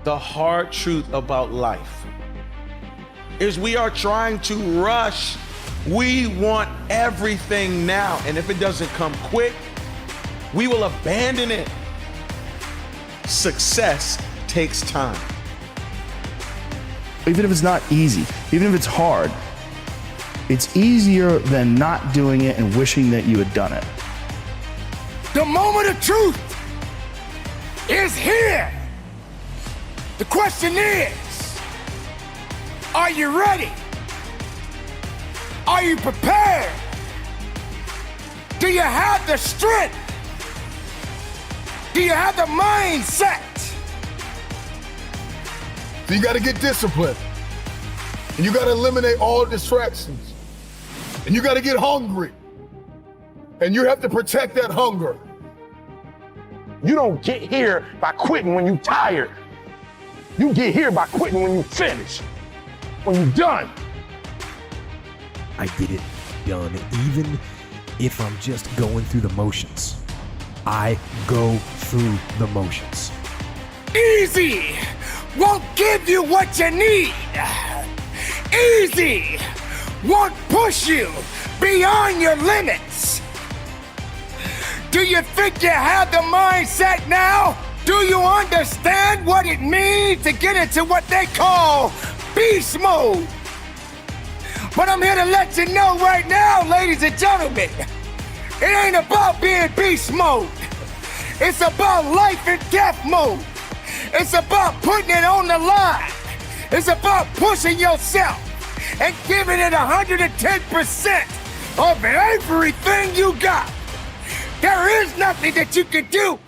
The hard truth about life is we are trying to rush. We want everything now, and if it doesn't come quick, we will abandon it. Success takes time. Even if it's not easy, even if it's hard, it's easier than not doing it and wishing that you had done it. The moment of truth is here. The question is, are you ready? Are you prepared? Do you have the strength? Do you have the mindset? So you got to get disciplined. And you got to eliminate all distractions. And you got to get hungry. And you have to protect that hunger. You don't get here by quitting when you're tired. You get here by quitting when you finish, when you're done. I get it done, even if I'm just going through the motions. I go through the motions. Easy won't give you what you need. Easy won't push you beyond your limits. Do you think you have the mindset now? Do you understand what it means to get into what they call beast mode? But I'm here to let you know right now, ladies and gentlemen, it ain't about being beast mode. It's about life and death mode. It's about putting it on the line. It's about pushing yourself and giving it 110% of everything you got. There is nothing that you can do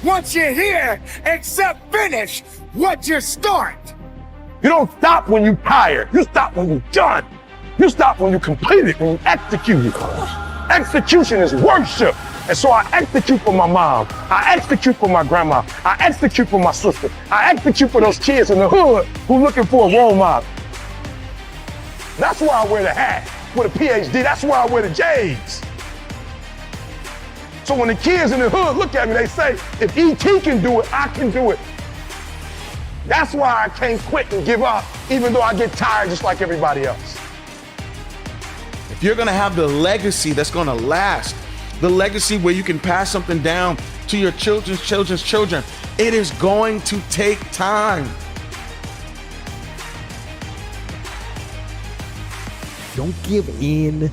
once you're here except finish what you start. You don't stop when you're tired. You stop when you're done. You stop when you complete it, when you execute it. Execution is worship. And so I execute for my mom. I execute for my grandma. I execute for my sister. I execute for those kids in the hood who looking for a role model. That's why I wear the hat with a PhD. That's why I wear the J's. So when the kids in the hood look at me, they say, if E.T. can do it, I can do it. That's why I can't quit and give up, even though I get tired just like everybody else. If you're gonna have the legacy that's gonna last, the legacy where you can pass something down to your children's children's children, it is going to take time. Don't give in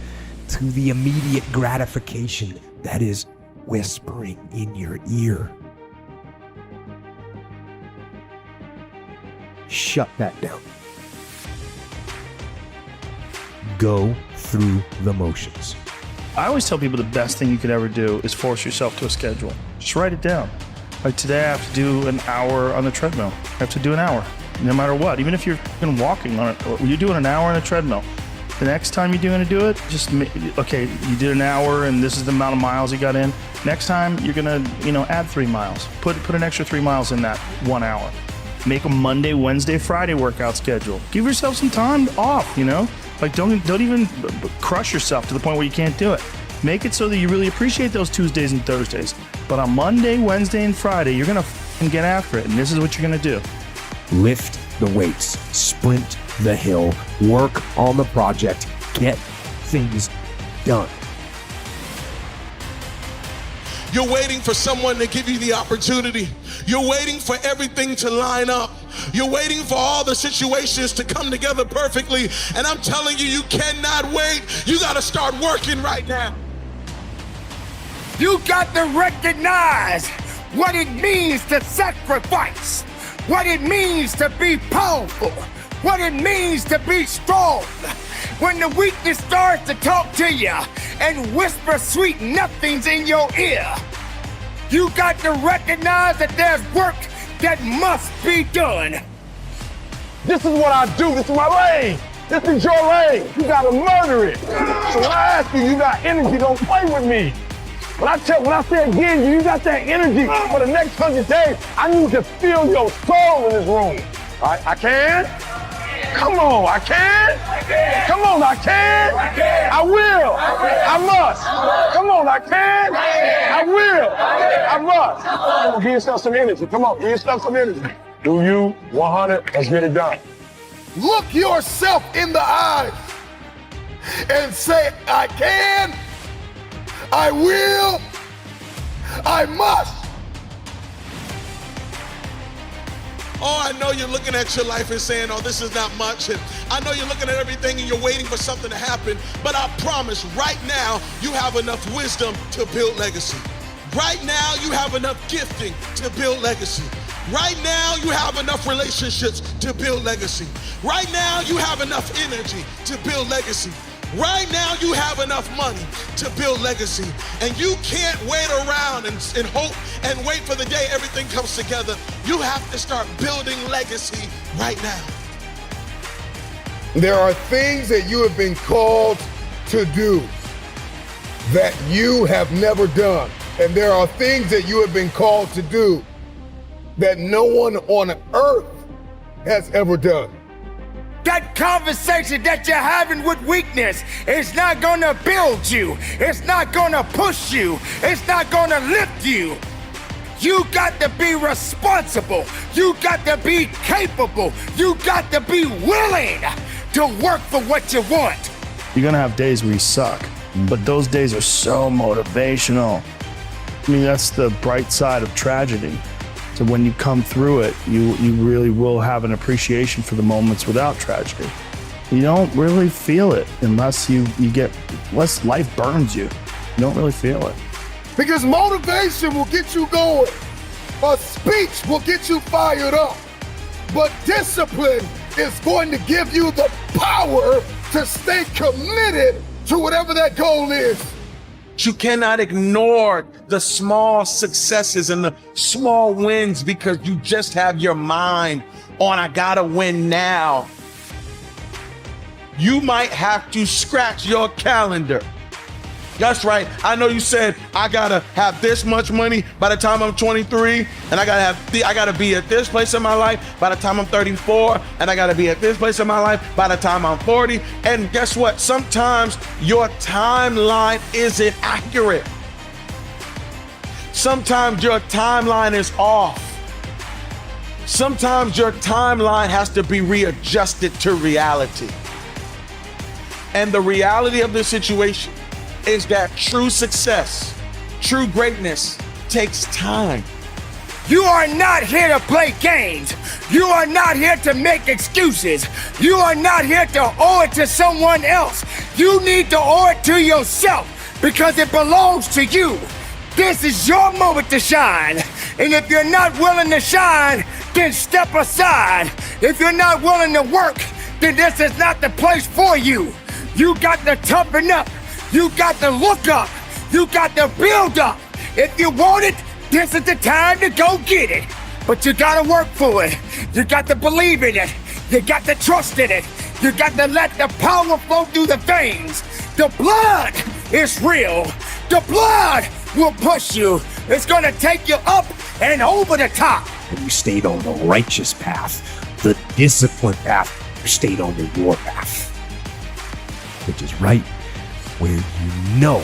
to the immediate gratification that is whispering in your ear. Shut that down. Go through the motions. I always tell people the best thing you could ever do is force yourself to a schedule. Just write it down. Like today I have to do an hour on the treadmill. I have to do an hour, no matter what. Even if you're walking on it, you're doing an hour on a treadmill. The next time you're going to do it, just, okay, you did an hour and this is the amount of miles you got in. Next time you're going to, add 3 miles. Put an extra 3 miles in that 1 hour. Make a Monday, Wednesday, Friday workout schedule. Give yourself some time off, Like don't even crush yourself to the point where you can't do it. Make it so that you really appreciate those Tuesdays and Thursdays. But on Monday, Wednesday, and Friday, you're going to get after it. And this is what you're going to do. Lift the weights, sprint the hill, work on the project, get things done. You're waiting for someone to give you the opportunity. You're waiting for everything to line up. You're waiting for all the situations to come together perfectly. And I'm telling you, you cannot wait. You got to start working right now. You got to recognize what it means to sacrifice, what it means to be powerful, what it means to be strong. When the weakness starts to talk to you and whisper sweet nothings in your ear, you got to recognize that there's work that must be done. This is what I do. This is my lane. This is your lane. You gotta murder it. So when I ask you, you got energy, don't play with me. When I say again, you got that energy for the next 100 days. I need to feel your soul in this room. All right, I can? Come on, I can? Come on, I can? I will. I must. Come on, I can? I will. I must. Come on, give yourself some energy. Come on, give yourself some energy. Do you 100 and get it done. Look yourself in the eyes and say, I can, I will, I must. Oh, I know you're looking at your life and saying, oh, this is not much. And I know you're looking at everything and you're waiting for something to happen. But I promise right now, you have enough wisdom to build legacy. Right now, you have enough gifting to build legacy. Right now, you have enough relationships to build legacy. Right now, you have enough energy to build legacy. Right now, you have enough money to build legacy. And you can't wait around and hope and wait for the day everything comes together. You have to start building legacy right now. There are things that you have been called to do that you have never done. And there are things that you have been called to do that no one on earth has ever done. That conversation that you're having with weakness is not gonna build you. It's not gonna push you. It's not gonna lift you. You got to be responsible. You got to be capable. You got to be willing to work for what you want. You're gonna have days where you suck, but those days are so motivational. I mean, that's the bright side of tragedy. So when you come through it, you really will have an appreciation for the moments without tragedy. You don't really feel it unless unless life burns you. You don't really feel it. Because motivation will get you going. A speech will get you fired up. But discipline is going to give you the power to stay committed to whatever that goal is. You cannot ignore the small successes and the small wins because you just have your mind on, I gotta win now. You might have to scratch your calendar. That's right. I know you said, I gotta have this much money by the time I'm 23, and I gotta be at this place in my life by the time I'm 34, and I gotta be at this place in my life by the time I'm 40. And guess what? Sometimes your timeline isn't accurate. Sometimes your timeline is off. Sometimes your timeline has to be readjusted to reality. And the reality of the situation is that true success, true greatness takes time. You are not here to play games. You are not here to make excuses. You are not here to owe it to someone else. You need to owe it to yourself because it belongs to you. This is your moment to shine. And if you're not willing to shine, then step aside. If you're not willing to work, then this is not the place for you. You got to toughen up. You got to look up. You got to build up. If you want it, this is the time to go get it. But you gotta work for it. You got to believe in it. You got to trust in it. You got to let the power flow through the veins. The blood is real. The blood will push you. It's gonna take you up and over the top. You stayed on the righteous path, the disciplined path. You stayed on the war path, which is right where you know